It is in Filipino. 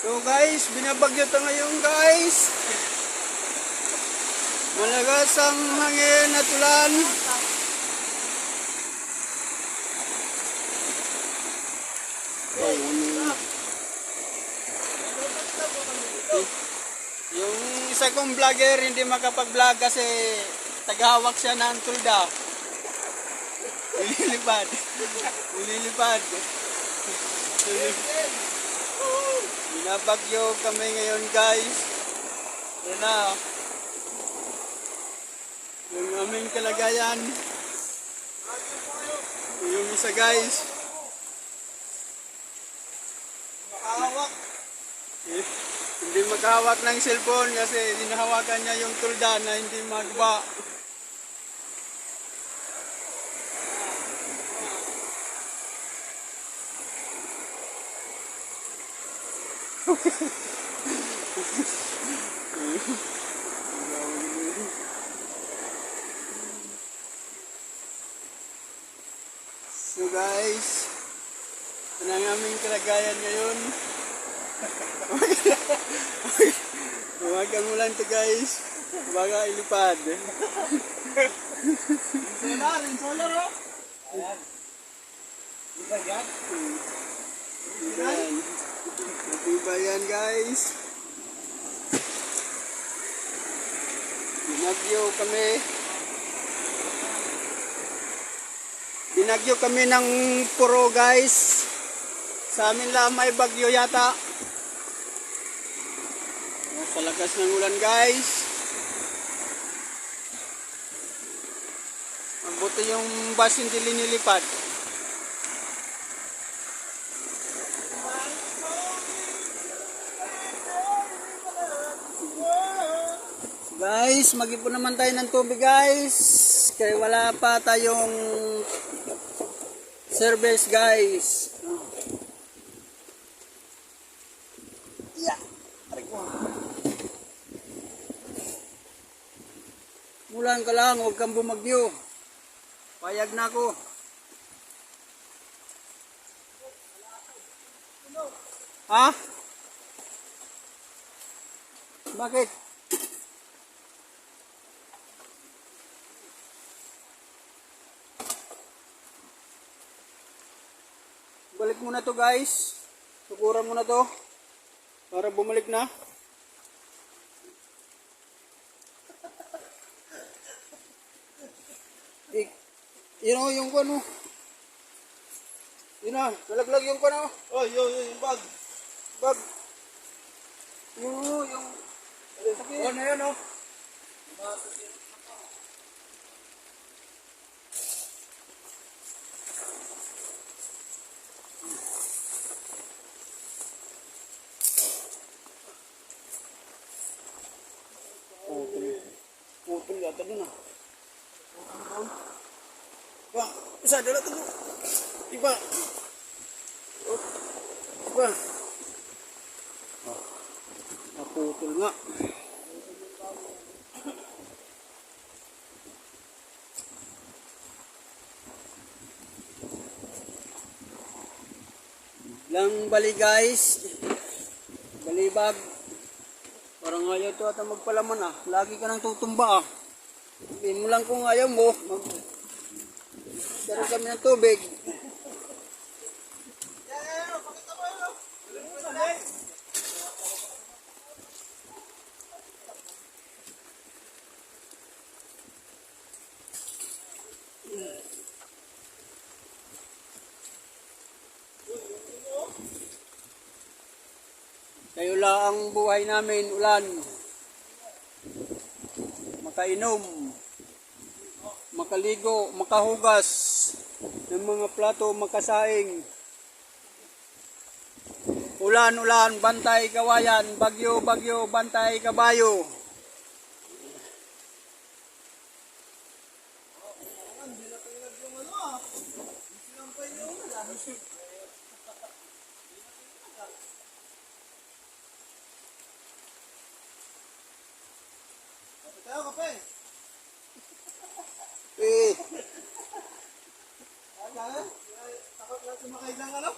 So guys, binabagyo ta ngayon guys. Malakas ang hangin at ulan. Yung isa kong vlogger hindi makapag-vlog kasi tagahawak siya ng tulda. Ulilipad. Ulilipad. Binabagyo kami ngayon guys. Yan na. Yung aming kalagayan. Yung isa guys. Makahawak. Hindi makahawak ng cellphone kasi hinahawakan niya yung tulda na hindi magba. So guys, ito na ang aming kalagayan ngayon. Huwag ulan to guys. Baka ilipad. Solar oh. Ayan. Diba yan? Ayan. Diba yan guys? Binagyo kami. Binagyo kami ng puro guys. Sa amin lang may bagyo yata. Sa lakas ng ulan guys. Mabuti yung bus hindi linilipad. Guys, mag-ipon naman tayo ng tubig guys. Kaya wala pa tayong service guys. Yeah. Mulan ka lang, huwag kang bumagyo. Payag na ako. Ha? Bakit? Balik muna to guys. Tukuran muna to. Para bumalik na. Yun o, yung ano. Yun na, nalaglag yung ano. Oh, yung bag. Bag. Yung. Oh, na yun o. Putol yata dun ah. Ba, isa dala to. Iba. Iba. Oh. Naputol nga. Lang bali guys. Balibag. Parang ayaw ito ata magpalaman ah. Lagi ka nang tutumba ah. Sabihin mo lang kung ayaw mo. Daran kami ng tubig. Kayo lang ang buhay namin, ulan. Makainom, makaligo, makahugas ng mga plato, makasaing. Ulan, ulan, bantay kawayan, bagyo, bagyo, bantay kabayo. Tayo kape. Takot lang sumakay lang ano?